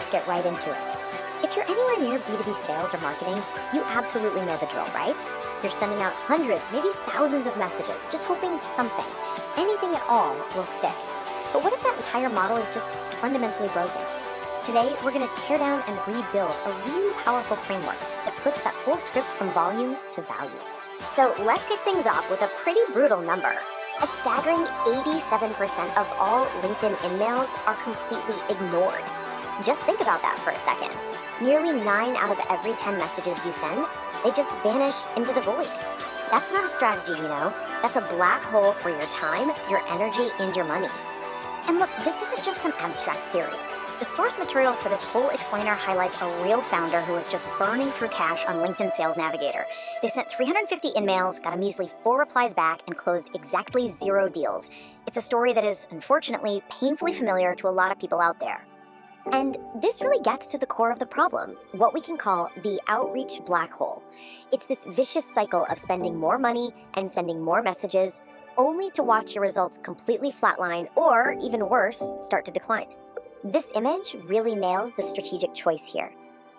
let's get right into it. If you're anywhere near B2B sales or marketing, you absolutely know the drill, right? You're sending out hundreds, maybe thousands of messages, just hoping something, anything at all, will stick. But what if that entire model is just fundamentally broken? Today, we're going to tear down and rebuild a really powerful framework that flips that whole script from volume to value. So let's kick things off with a pretty brutal number. A staggering 87% of all LinkedIn InMails are completely ignored. Just think about that for a second. Nearly 9 out of every 10 messages you send, they just vanish into the void. That's not a strategy, That's a black hole for your time, your energy, and your money. And look, this isn't just some abstract theory. The source material for this whole explainer highlights a real founder who was just burning through cash on LinkedIn Sales Navigator. They sent 350 InMails, got a measly 4 replies back, and closed exactly 0 deals. It's a story that is, unfortunately, painfully familiar to a lot of people out there. And this really gets to the core of the problem, what we can call the outreach black hole. It's this vicious cycle of spending more money and sending more messages, only to watch your results completely flatline or, even worse, start to decline. This image really nails the strategic choice here.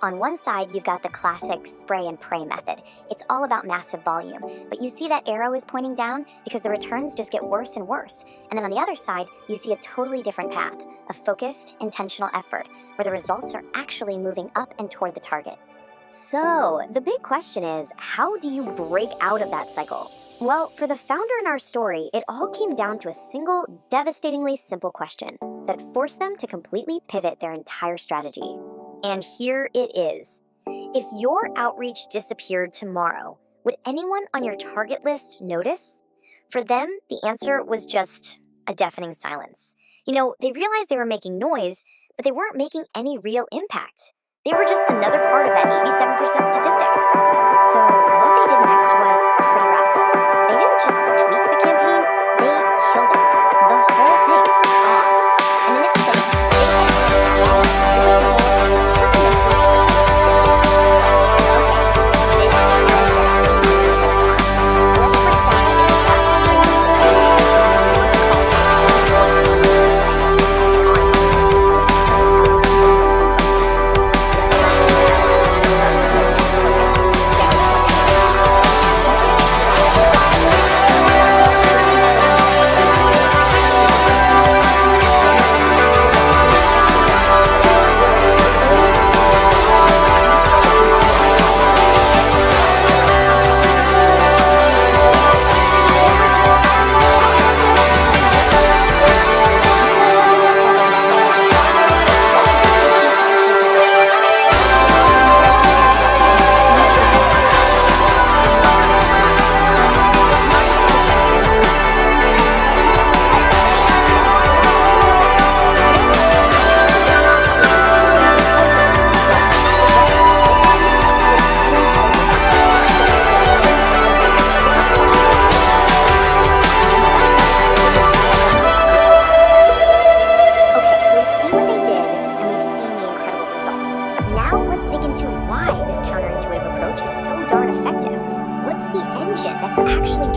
On one side, you've got the classic spray and pray method. It's all about massive volume, but you see that arrow is pointing down because the returns just get worse and worse. And then on the other side, you see a totally different path, a focused, intentional effort, where the results are actually moving up and toward the target. So the big question is, how do you break out of that cycle? Well, for the founder in our story, it all came down to a single, devastatingly simple question that forced them to completely pivot their entire strategy. And here it is. If your outreach disappeared tomorrow, would anyone on your target list notice? For them, the answer was just a deafening silence. They realized they were making noise, but they weren't making any real impact. They were just another part of that 87% statistic. So what they did next was pretty radical. They didn't just tweak the campaign, they killed it. The whole thing, gone. And in its place, they had a small, super simple,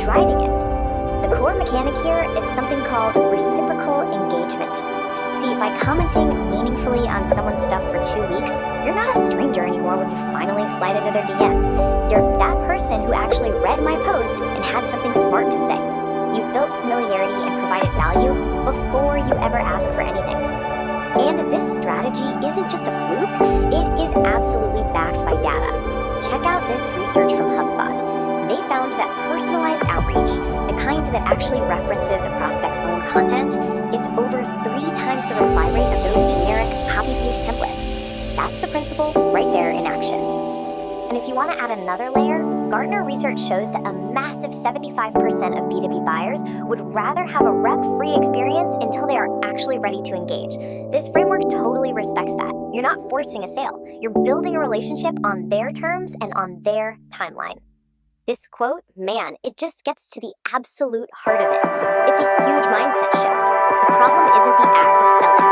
driving it. The core mechanic here is something called reciprocal engagement. See, by commenting meaningfully on someone's stuff for 2 weeks, you're not a stranger anymore when you finally slide into their DMs. You're that person who actually read my post and had something smart to say. You've built familiarity and provided value before you ever ask for anything. And this strategy isn't just a fluke, it is absolutely backed by data. Check out this research from HubSpot. They found that personalized outreach, the kind that actually references a prospect's own content, it's over 3 times the reply rate of those generic copy-paste templates. That's the principle right there in action. And if you want to add another layer, Gartner research shows that a massive 75% of B2B buyers would rather have a rep-free experience until they are actually ready to engage. This framework totally respects that. You're not forcing a sale. You're building a relationship on their terms and on their timeline. This quote, man, it just gets to the absolute heart of it. It's a huge mindset shift. The problem isn't the act of selling.